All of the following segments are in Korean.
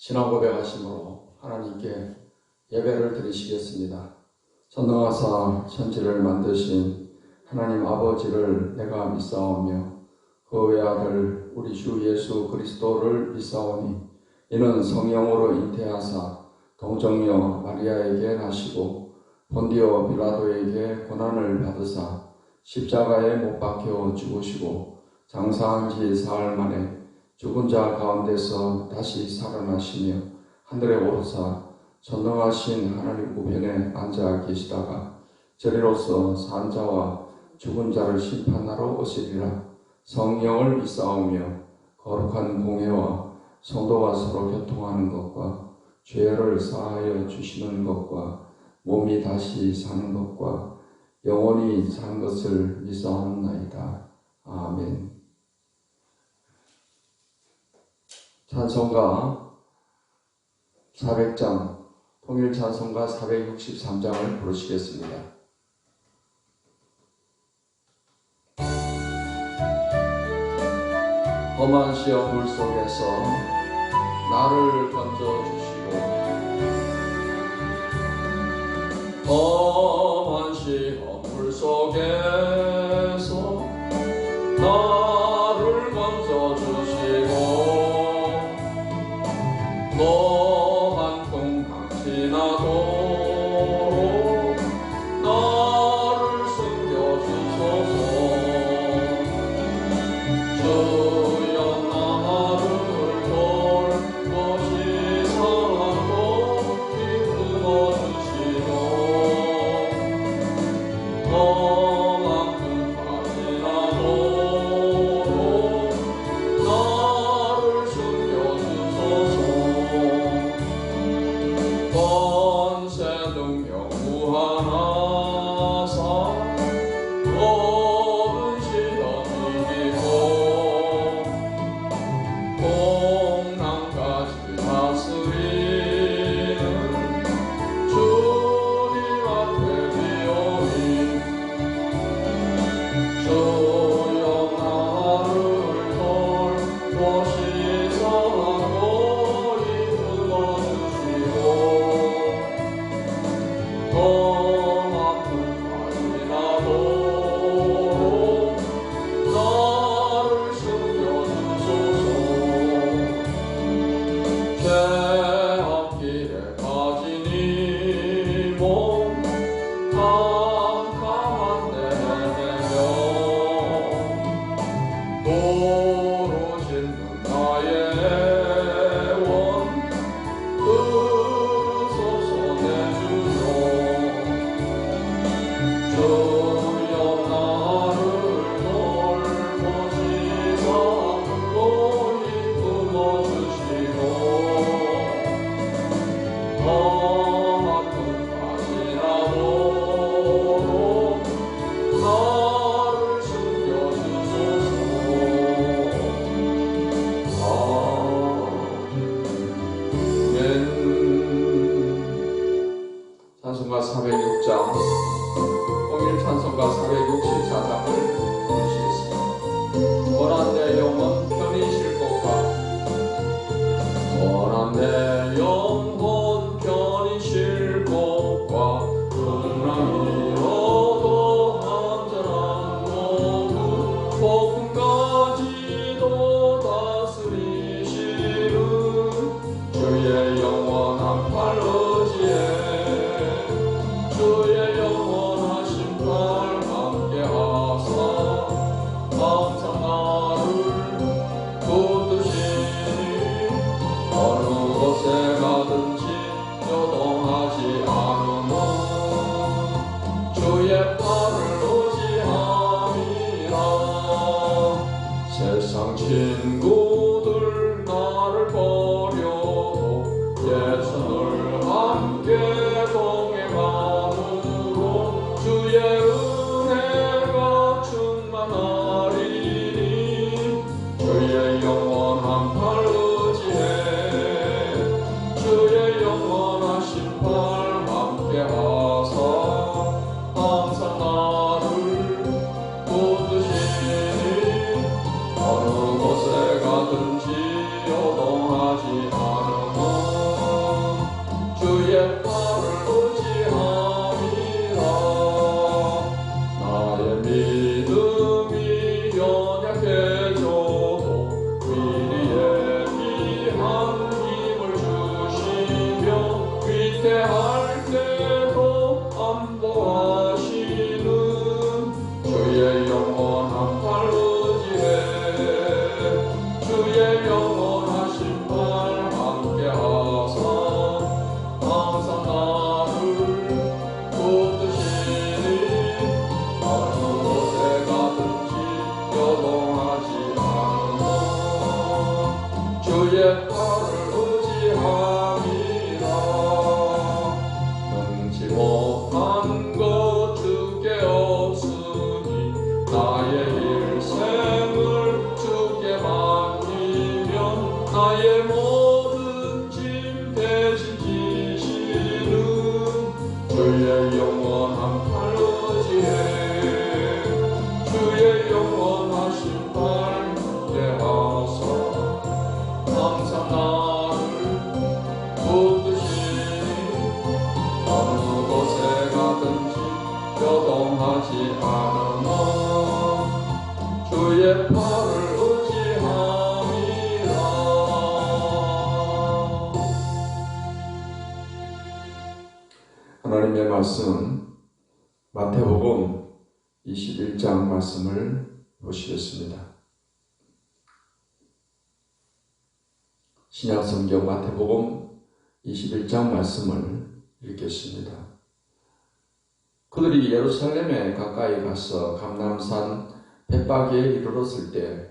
신앙 고백하심으로 하나님께 예배를 드리시겠습니다. 전능하사 천지를 만드신 하나님 아버지를 내가 믿사오며 그 외아들 우리 주 예수 그리스도를 믿사오니 이는 성령으로 잉태하사 동정녀 마리아에게 나시고 본디오 빌라도에게 고난을 받으사 십자가에 못 박혀 죽으시고 장사한 지 사흘 만에 죽은 자 가운데서 다시 살아나시며 하늘에 오르사 전능하신 하나님 우편에 앉아 계시다가 저리로서 산 자와 죽은 자를 심판하러 오시리라. 성령을 믿사오며 거룩한 공회와 성도가 서로 교통하는 것과 죄를 사하여 주시는 것과 몸이 다시 사는 것과 영원히 사는 것을 믿사옵나이다. 아멘. 찬송가 400장, 통일 찬송가 463장을 부르시겠습니다. 험한 시험물 속에서 나를 건져주시고 험한 시험물 속에서 나를 건져주시고 노한 풍랑 지나도록 나를 숨겨주소서. 주여 나를 돌보시 사랑도 이끌어주시고 험한 풍파 지나도록 나를 숨겨주소서. 권세 능력 무한하사 모든 시험 이기고 풍랑까지 다스리는 주님 앞에 비오니 주여 나를 돌보시 사랑도 이끌어주시고 험한 풍파 지나도록 나를 숨겨주소서. 죄악길에 빠진 이 몸 캄캄한 내며 도로 짓는 나의 원 들으소서. 내 주여 주여 나를 돌보시 사랑도 이끌어주시고 험한 풍파 지나도록 나를 숨겨주소서. 아멘. 찬송가 406장, 통일 찬송가 464장을 부르시겠습니다. 원한 내 영혼 편히 쉴 곳과 원한 내 영혼 편히 쉴 곳과 풍랑이어도 안전한 곳 폭풍까지도 다스리시는 주의 영원한 팔 의지에 주의 영원하신 팔 함께하사 항상 나를 붙드시니 어느 곳에 가 피폐할 때도 안보하시는 주의 영원한 팔 의지해 주의 영원하신 팔 함께하사 항상 나를 붙드시니 어느 곳에 가든지 요동하지 않으며 주의 팔을 의지함이라 능치 못한 것 주께 없으니 나의 일생을 주께 맡기면 나의 모든 짐 대신 지시는 주의 영원한 팔 의지해 주의 영원하신 팔 함께하사 항상 나를 붙드시니 어느 곳에 가든지 요동하지 않으며 주의 팔을 의지함이라. 하나님의 말씀은 마태복음 21장 말씀을 보시겠습니다. 신약성경 마태복음 21장 말씀을 읽겠습니다. 그들이 예루살렘에 가까이 가서 감람산 벳바기에 이르렀을 때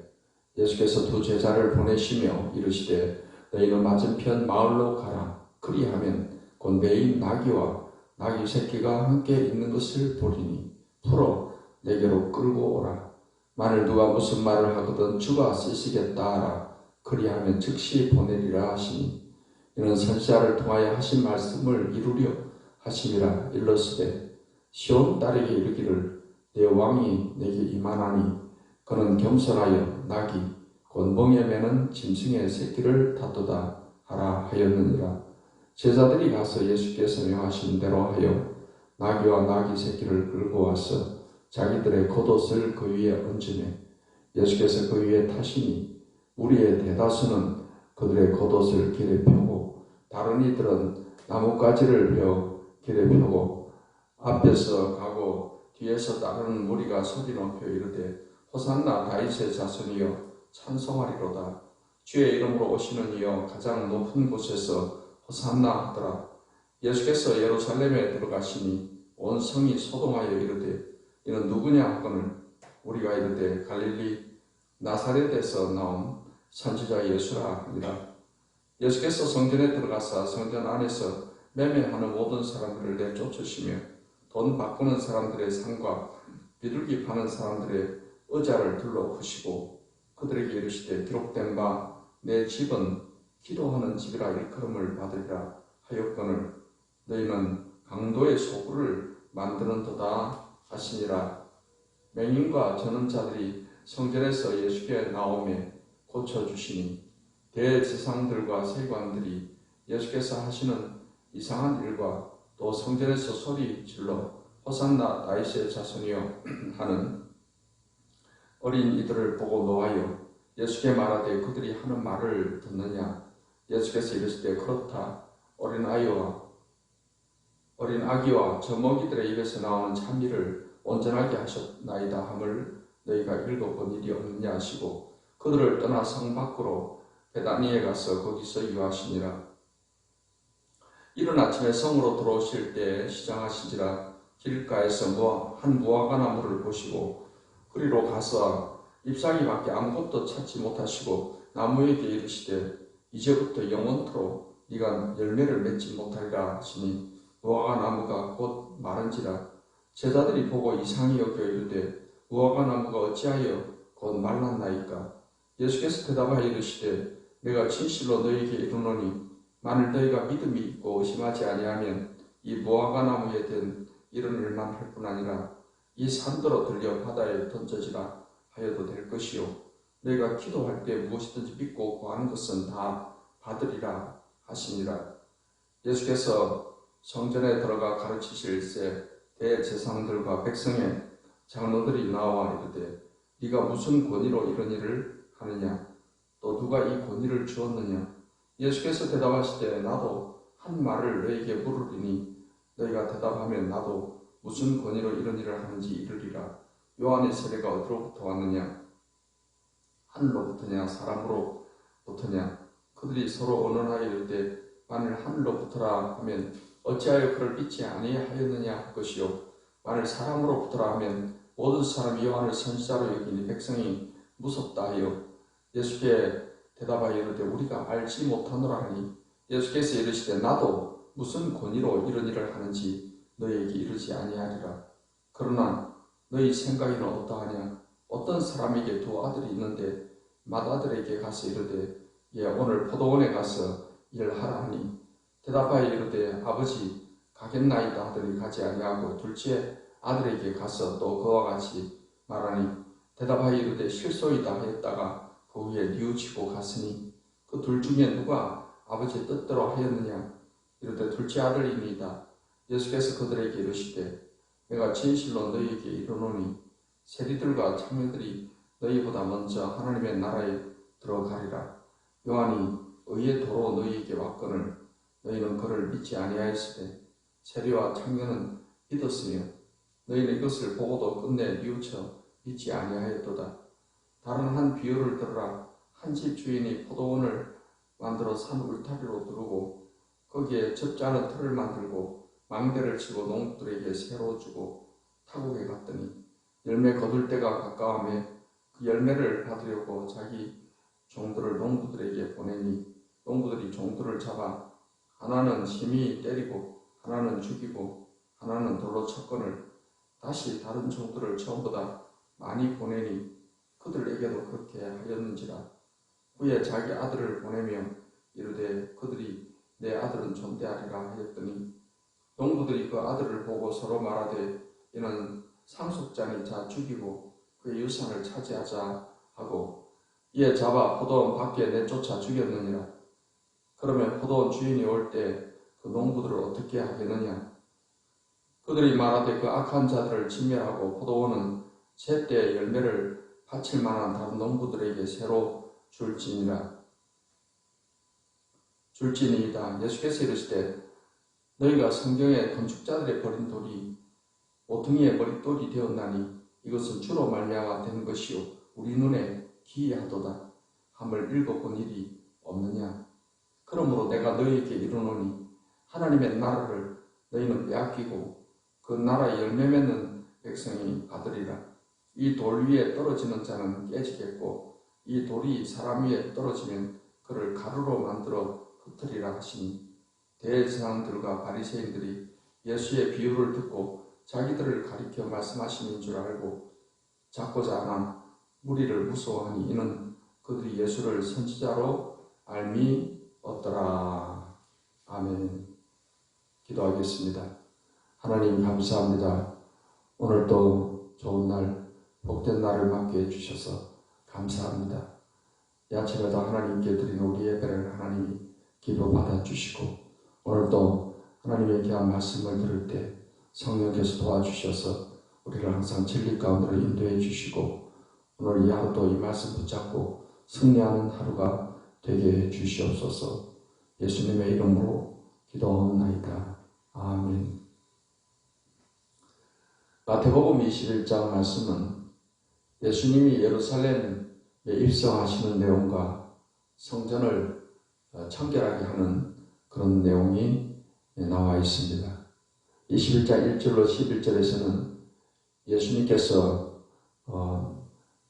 예수께서 두 제자를 보내시며 이르시되 너희는 맞은편 마을로 가라. 그리하면 곧 매인 나귀와 나귀 새끼가 함께 있는 것을 보리니 풀어 내게로 끌고 오라. 만일 누가 무슨 말을 하거든 주가 쓰시겠다 하라. 그리하면 즉시 보내리라 하시니 이는 선지자를 통하여 하신 말씀을 이루려 하심이라. 일러스되 시온 딸에게 이르기를 내 왕이 내게 임하나니 그는 겸손하여 나귀 곧 멍에 매는 짐승의 새끼를 다투다 하라 하였느니라. 제자들이 가서 예수께서 명하신 대로 하여 나귀와 나귀 새끼를 끌고 와서 자기들의 겉옷을 그 위에 얹으매 예수께서 그 위에 타시니 우리의 대다수는 그들의 겉옷을 길에 펴고 다른 이들은 나뭇가지를 베어 길에 펴고 앞에서 가고 뒤에서 따르는 무리가 소리 높여 이르되 호산나 다윗의 자손이여 찬송하리로다. 주의 이름으로 오시는 이여 가장 높은 곳에서 호산나 하더라. 예수께서 예루살렘에 들어가시니 온 성이 소동하여 이르되 이는 누구냐 하거늘 우리가 이르되 갈릴리 나사렛에서 나온 선지자 예수라 하니라. 예수께서 성전에 들어가사 성전 안에서 매매하는 모든 사람들을 내쫓으시며 돈 바꾸는 사람들의 상과 비둘기 파는 사람들의 의자를 둘러엎으시고 그들에게 이르시되 기록된 바 내 집은 기도하는 집이라 일컬음을 받으리라 하였거늘 너희는 강도의 소굴을 만드는도다 하시니라. 맹인과 저는 자들이 성전에서 예수께 나오매 고쳐주시니 대제사장들과 세관들이 예수께서 하시는 이상한 일과 또 성전에서 소리 질러 호산나 다윗의 자손이여 하는 어린 이들을 보고 노하여 예수께 말하되 그들이 하는 말을 듣느냐. 예수께서 이르시되 그렇다. 어린 아기와 젖먹이들의 입에서 나오는 찬미를 온전하게 하셨나이다 함을 너희가 읽어본 일이 없느냐 하시고 그들을 떠나 성 밖으로 베다니에 가서 거기서 유하시니라. 이른 아침에 성으로 들어오실 때 시장하시지라. 길가에서 한 무화과 나무를 보시고 그리로 가서 잎사귀밖에 아무것도 찾지 못하시고 나무에게 이르시되 이제부터 영원토록 네가 열매를 맺지 못하리라 하시니 무화과 나무가 곧 마른지라. 제자들이 보고 이상히 여겨 이르되 무화과 나무가 어찌하여 곧 말랐나이까. 예수께서 대답하여 이르시되 내가 진실로 너희에게 이르노니 만일 너희가 믿음이 있고 의심하지 아니하면 이 무화과 나무에 된 이런 일만 할 뿐 아니라 이 산더러 들려 바다에 던져지라 하여도 될 것이요 너희가 기도할 때 무엇이든지 믿고 구하는 것은 다 받으리라 하시니라. 예수께서 성전에 들어가 가르치실새 대제사장들과 백성의 장로들이 나와 이르되 네가 무슨 권위로 이런 일을 하느냐. 또 누가 이 권위를 주었느냐. 예수께서 대답하시되 나도 한 말을 너에게 물으리니 너희가 대답하면 나도 무슨 권위로 이런 일을 하는지 이르리라. 요한의 세례가 어디로부터 왔느냐? 하늘로부터냐 사람으로부터냐? 그들이 서로 언언하여 이르되 만일 하늘로부터라 하면 어찌하여 그를 믿지 아니하였느냐 할 것이요 만일 사람으로부터라 하면 모든 사람이 요한을 선지자로 여기니 백성이 무섭다 하여 예수께 대답하여 이르되 우리가 알지 못하노라 하니 예수께서 이르시되 나도 무슨 권위로 이런 일을 하는지 너희에게 이르지 아니하리라. 그러나 너희 생각에는 어떠하냐? 어떤 사람에게 두 아들이 있는데 맏아들에게 가서 이르되 오늘 포도원에 가서 일하라 하니 대답하여 이르되 아버지 가겠나이다 하더니 가지 아니하고 둘째 아들에게 가서 또 그와 같이 말하니 대답하여 이르되 실소이다 하였다가 그 후에 뉘우치고 갔으니 그 둘 중에 누가 아버지의 뜻대로 하였느냐? 이르되 둘째 아들이니이다. 예수께서 그들에게 이르시되 내가 진실로 너희에게 이르노니 세리들과 창녀들이 너희보다 먼저 하나님의 나라에 들어가리라. 요한이 의의 도로 너희에게 왔거늘 너희는 그를 믿지 아니하였으되 세리와 창녀는 믿었으며 너희는 이것을 보고도 끝내 뉘우쳐 믿지 아니하였도다. 다른 한 비유를 들으라. 한 집 주인이 포도원을 만들어 산 울타리로 두르고 거기에 접자는 틀을 만들고 망대를 치고 농부들에게 새로 주고 타국에 갔더니 열매 거둘 때가 가까우며 그 열매를 받으려고 자기 종들을 농부들에게 보내니 농부들이 종들을 잡아 하나는 심히 때리고 하나는 죽이고 하나는 돌로 쳤거늘 다시 다른 종들을 처음보다 많이 보내니 그들에게도 그렇게 하였는지라. 후에 자기 아들을 보내며 이르되 그들이 내 아들은 존대하리라 하였더니 농부들이 그 아들을 보고 서로 말하되 이는 상속자니 자 죽이고 그의 유산을 차지하자 하고 이에 잡아 포도원 밖에 내쫓아 죽였느니라. 그러면 포도원 주인이 올 때 그 농부들을 어떻게 하겠느냐? 그들이 말하되 그 악한 자들을 진멸하고 포도원은 제때 열매를 바칠 만한 다른 농부들에게 새로 줄지니이다. 예수께서 이르시되 너희가 성경에 건축자들의 버린 돌이 모퉁이의 머릿돌이 되었나니 이것은 주로 말미암아 된 것이요 우리 눈에 기이하도다 함을 읽어본 일이 없느냐. 그러므로 내가 너희에게 이르노니 하나님의 나라를 너희는 빼앗기고 그 나라의 열매 맺는 백성이 받으리라. 이 돌 위에 떨어지는 자는 깨지겠고 이 돌이 사람 위에 떨어지면 그를 가루로 만들어 흩으리라 하시니 대제사장들과 바리새인들이 예수의 비유를 듣고 자기들을 가리켜 말씀하시는 줄 알고 잡고자 하나 무리를 무서워하니 이는 그들이 예수를 선지자로 알미었더라. 아멘. 기도하겠습니다. 하나님 감사합니다. 오늘도 좋은 날 복된 날을 맞게 해주셔서 감사합니다. 이 아침에도 하나님께 드리는 우리 예배를 하나님이 기도 받아주시고 오늘도 하나님의 귀한 말씀을 들을 때 성령께서 도와주셔서 우리를 항상 진리 가운데로 인도해 주시고 오늘 이 하루도 이 말씀 붙잡고 승리하는 하루가 되게 해 주시옵소서. 예수님의 이름으로 기도하옵나이다. 아멘. 마태복음 21장 말씀은 예수님이 예루살렘에 입성하시는 내용과 성전을 청결하게 하는 그런 내용이 나와 있습니다. 21장 1절로 11절에서는 예수님께서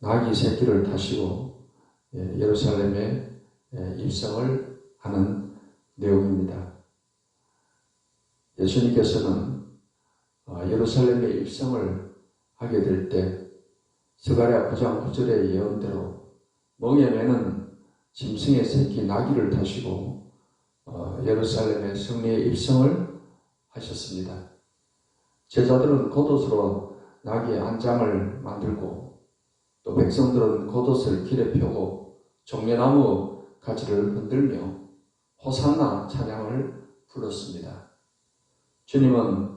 나귀 새끼를 타시고 예루살렘에 입성을 하는 내용입니다. 예수님께서는 예루살렘에 입성을 하게 될 때 스가랴 9장 9절의 예언대로 멍에 매는 짐승의 새끼 나귀를 타시고 예루살렘의 성리에 입성을 하셨습니다. 제자들은 겉옷으로 나귀의 안장을 만들고 또 백성들은 겉옷을 길에 펴고 종려나무 가지를 흔들며 호산나 찬양을 불렀습니다. 주님은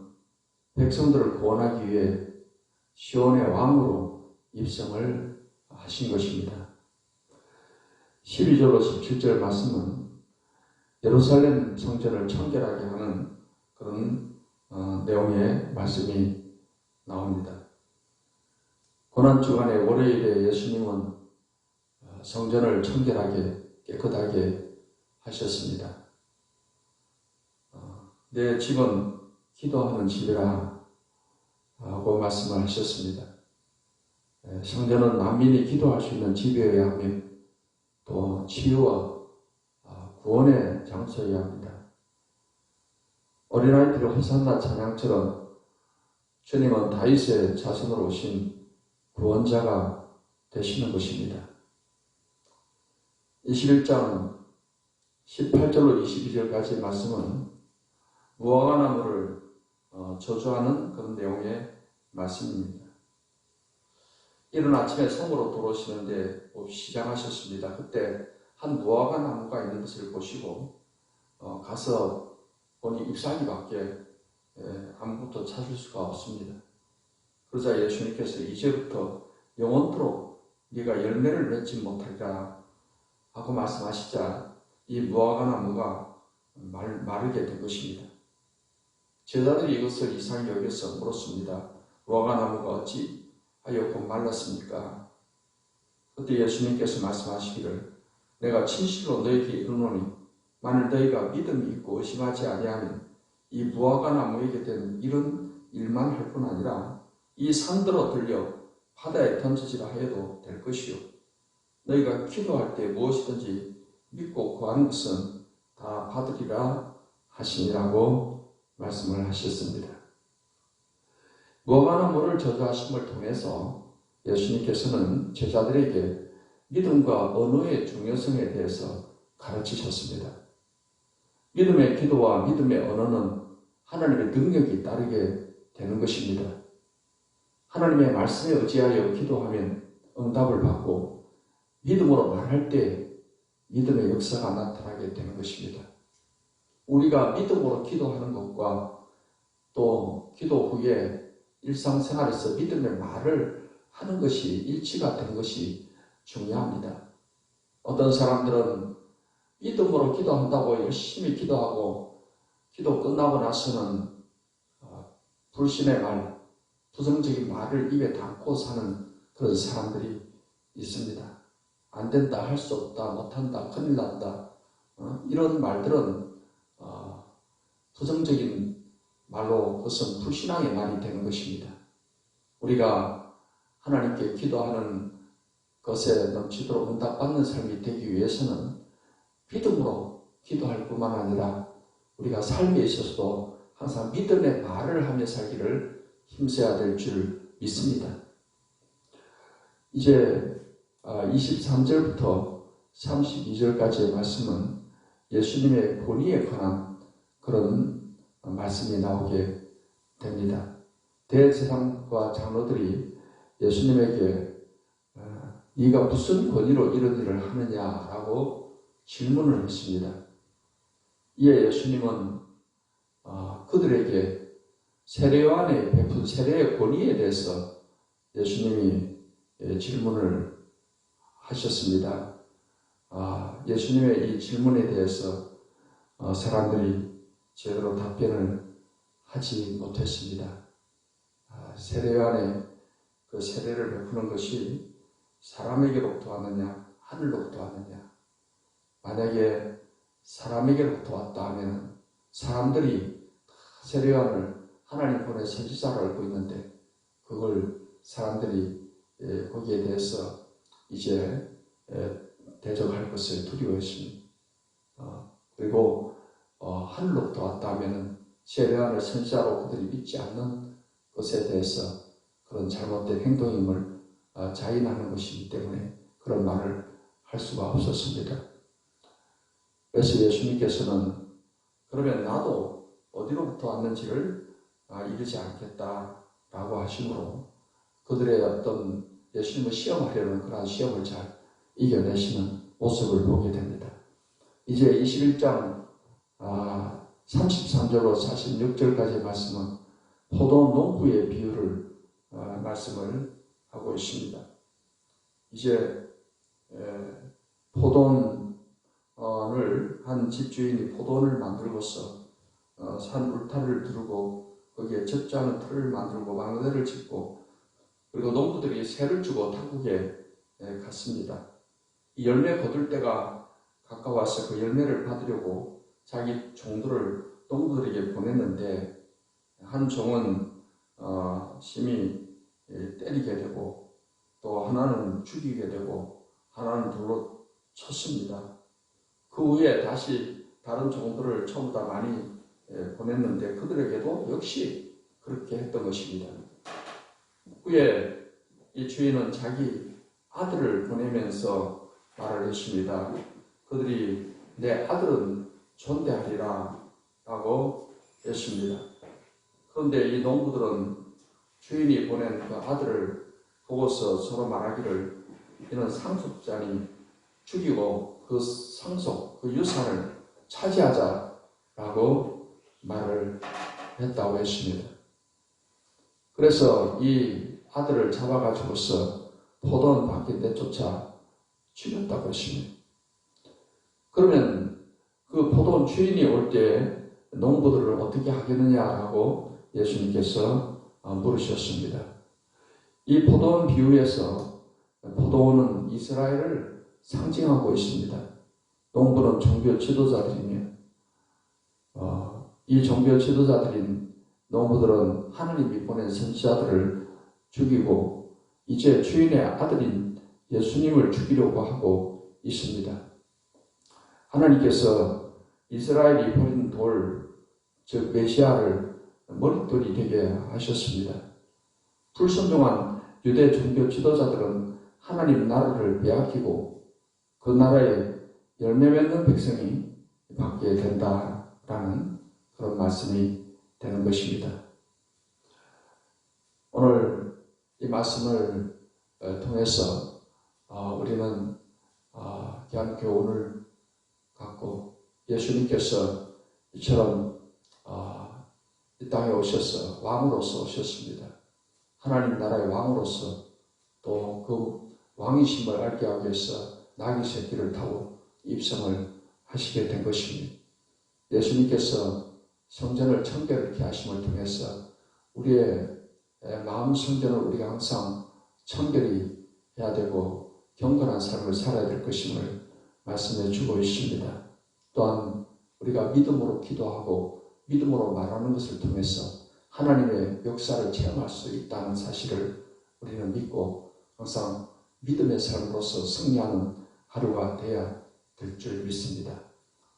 백성들을 구원하기 위해 시온의 왕으로 입성을 하신 것입니다. 12절로 17절 말씀은 예루살렘 성전을 청결하게 하는 그런 내용의 말씀이 나옵니다. 고난주간의 월요일에 예수님은 성전을 청결하게 깨끗하게 하셨습니다. 내 집은 기도하는 집이라 하고 말씀을 하셨습니다. 성전은 만민이 기도할 수 있는 집이어야 하며 또 치유와 구원의 장소여야 합니다. 어린아이들의 호산나 찬양처럼 주님은 다윗의 자손으로 오신 구원자가 되시는 것입니다. 21장 18절로 22절까지 말씀은 무화과나무를 저주하는 그런 내용의 말씀입니다. 이른 아침에 성으로 들어오시는데 시장하셨습니다. 그때 한 무화과나무가 있는 것을 보시고 가서 보니 잎사귀밖에 아무것도 찾을 수가 없습니다. 그러자 예수님께서 이제부터 영원토록 네가 열매를 맺지 못하리라 하고 말씀하시자 이 무화과나무가 마르게 된 것입니다. 제자들이 이것을 이상히 여겨서 물었습니다. 무화과나무가 어찌 하여 곧 말랐습니까? 그때 예수님께서 말씀하시기를 내가 진실로 너희에게 이르노니 만일 너희가 믿음이 있고 의심하지 아니하면 이 무화과나무에게 된 이런 일만 할 뿐 아니라 이 산들어 들려 바다에 던지지라 해도 될 것이요 너희가 기도할 때 무엇이든지 믿고 구하는 것은 다 받으리라 하시니라고 말씀을 하셨습니다. 무화과나무를 저주하심을 통해서 예수님께서는 제자들에게 믿음과 언어의 중요성에 대해서 가르치셨습니다. 믿음의 기도와 믿음의 언어는 하나님의 능력이 따르게 되는 것입니다. 하나님의 말씀에 의지하여 기도하면 응답을 받고 믿음으로 말할 때 믿음의 역사가 나타나게 되는 것입니다. 우리가 믿음으로 기도하는 것과 또 기도 후에 일상생활에서 믿음의 말을 하는 것이 일치가 되는 것이 중요합니다. 어떤 사람들은 믿음으로 기도한다고 열심히 기도하고 기도 끝나고 나서는 불신의 말, 부정적인 말을 입에 담고 사는 그런 사람들이 있습니다. 안 된다, 할 수 없다, 못한다, 큰일 난다 이런 말들은 부정적인 말로 그것은 불신앙의 말이 되는 것입니다. 우리가 하나님께 기도하는 것에 넘치도록 응답받는 삶이 되기 위해서는 믿음으로 기도할 뿐만 아니라 우리가 삶에 있어서도 항상 믿음의 말을 하며 살기를 힘써야 될 줄 믿습니다. 이제 23절부터 32절까지의 말씀은 예수님의 권위에 관한 그런 말씀이 나오게 됩니다. 대제사장과 장로들이 예수님에게 네가 무슨 권위로 이런 일을 하느냐라고 질문을 했습니다. 이에 예수님은 그들에게 세례요한의 베푼 세례의 권위에 대해서 예수님이 질문을 하셨습니다. 예수님의 이 질문에 대해서 사람들이 제대로 답변을 하지 못했습니다. 세례요한의 그 세례를 베푸는 것이 사람에게로부터 왔느냐 하늘로부터 왔느냐, 만약에 사람에게로부터 왔다 하면 사람들이 세례요한을 하나님 보내 선지자로 알고 있는데 그걸 사람들이 거기에 대해서 이제 대적할 것을 두려워했습니다. 그리고 하늘로부터 왔다 하면 세례요한을 선지자로 그들이 믿지 않는 것에 대해서 그런 잘못된 행동임을 자인하는 것이기 때문에 그런 말을 할 수가 없었습니다. 그래서 예수님께서는 그러면 나도 어디로부터 왔는지를 이르지 않겠다라고 하심으로 그들의 어떤 예수님을 시험하려는 그러한 시험을 잘 이겨내시는 모습을 보게 됩니다. 이제 21장 33절로 46절까지의 말씀은 포도 농부의 비유를 말씀을 하고 있습니다. 이제 포도는 한 집주인이 포도원을 만들고서 산 울타리를 두르고 거기에 젖자는 틀을 만들고 망대를 짓고 그리고 농부들이 새를 주고 타국에 갔습니다. 이 열매 거둘 때가 가까워서 그 열매를 받으려고 자기 종들을 농부들에게 보냈는데 한 종은 심히 때리게 되고 또 하나는 죽이게 되고 하나는 돌로 쳤습니다. 그 후에 다시 다른 종들을 전부 다 많이 보냈는데 그들에게도 역시 그렇게 했던 것입니다. 후에 이 주인은 자기 아들을 보내면서 말을 했습니다. 그들이 내 아들은 존대하리라 라고 했습니다. 그런데 이 농부들은 주인이 보낸 그 아들을 보고서 서로 말하기를 이는 상속자니 죽이고 그 상속, 그 유산을 차지하자라고 말을 했다고 했습니다. 그래서 이 아들을 잡아가지고서 포도원 밖에 내쫓아 죽였다고 했습니다. 그러면 그 포도원 주인이 올 때 농부들을 어떻게 하겠느냐라고 예수님께서 물으셨습니다. 이 포도원 비유에서 포도원은 이스라엘을 상징하고 있습니다. 농부는 종교 지도자들이며 이 종교 지도자들인 농부들은 하나님이 보낸 선지자들을 죽이고 이제 주인의 아들인 예수님을 죽이려고 하고 있습니다. 하나님께서 이스라엘이 버린 돌, 즉 메시아를 머릿돌이 되게 하셨습니다. 불순종한 유대 종교 지도자들은 하나님 나라를 빼앗기고 그 나라에 열매 맺는 백성이 받게 된다라는 그런 말씀이 되는 것입니다. 오늘 이 말씀을 통해서 우리는 귀한 교훈을 갖고 예수님께서 이처럼 이 땅에 오셔서 왕으로서 오셨습니다. 하나님 나라의 왕으로서 또 그 왕이심을 알게 하기 위해서 나귀 새끼를 타고 입성을 하시게 된 것입니다. 예수님께서 성전을 청결케 하심을 통해서 우리의 마음 성전을 우리가 항상 청결히 해야 되고 경건한 삶을 살아야 될 것임을 말씀해 주고 있습니다. 또한 우리가 믿음으로 기도하고 믿음으로 말하는 것을 통해서 하나님의 역사를 체험할 수 있다는 사실을 우리는 믿고 항상 믿음의 삶으로서 승리하는 하루가 되어야 될 줄 믿습니다.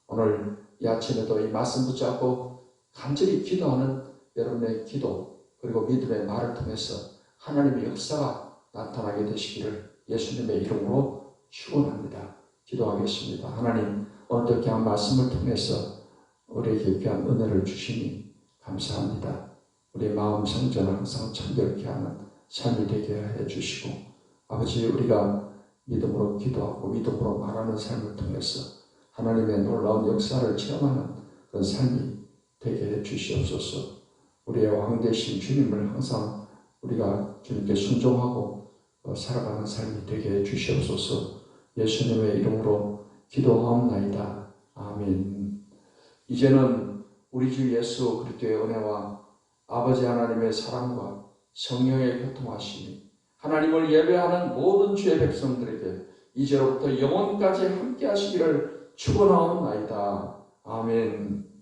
오늘 이 아침에도 이 말씀 붙잡고 간절히 기도하는 여러분의 기도 그리고 믿음의 말을 통해서 하나님의 역사가 나타나게 되시기를 예수님의 이름으로 축원합니다. 기도하겠습니다. 하나님 오늘도 귀한 말씀을 통해서 우리에게 귀한 은혜를 주시니 감사합니다. 우리 마음 성전을 항상 청결케 하는 삶이 되게 해주시고 아버지 우리가 믿음으로 기도하고 믿음으로 말하는 삶을 통해서 하나님의 놀라운 역사를 체험하는 그런 삶이 되게 해주시옵소서. 우리의 왕 되신 주님을 항상 우리가 주님께 순종하고 살아가는 삶이 되게 해주시옵소서. 예수님의 이름으로 기도하옵나이다. 아멘. 이제는 우리 주 예수 그리스도의 은혜와 아버지 하나님의 사랑과 성령의 교통하심이 하나님을 예배하는 모든 주의 백성들에게 이제로부터 영원까지 함께 하시기를 축원하옵나이다. 아멘.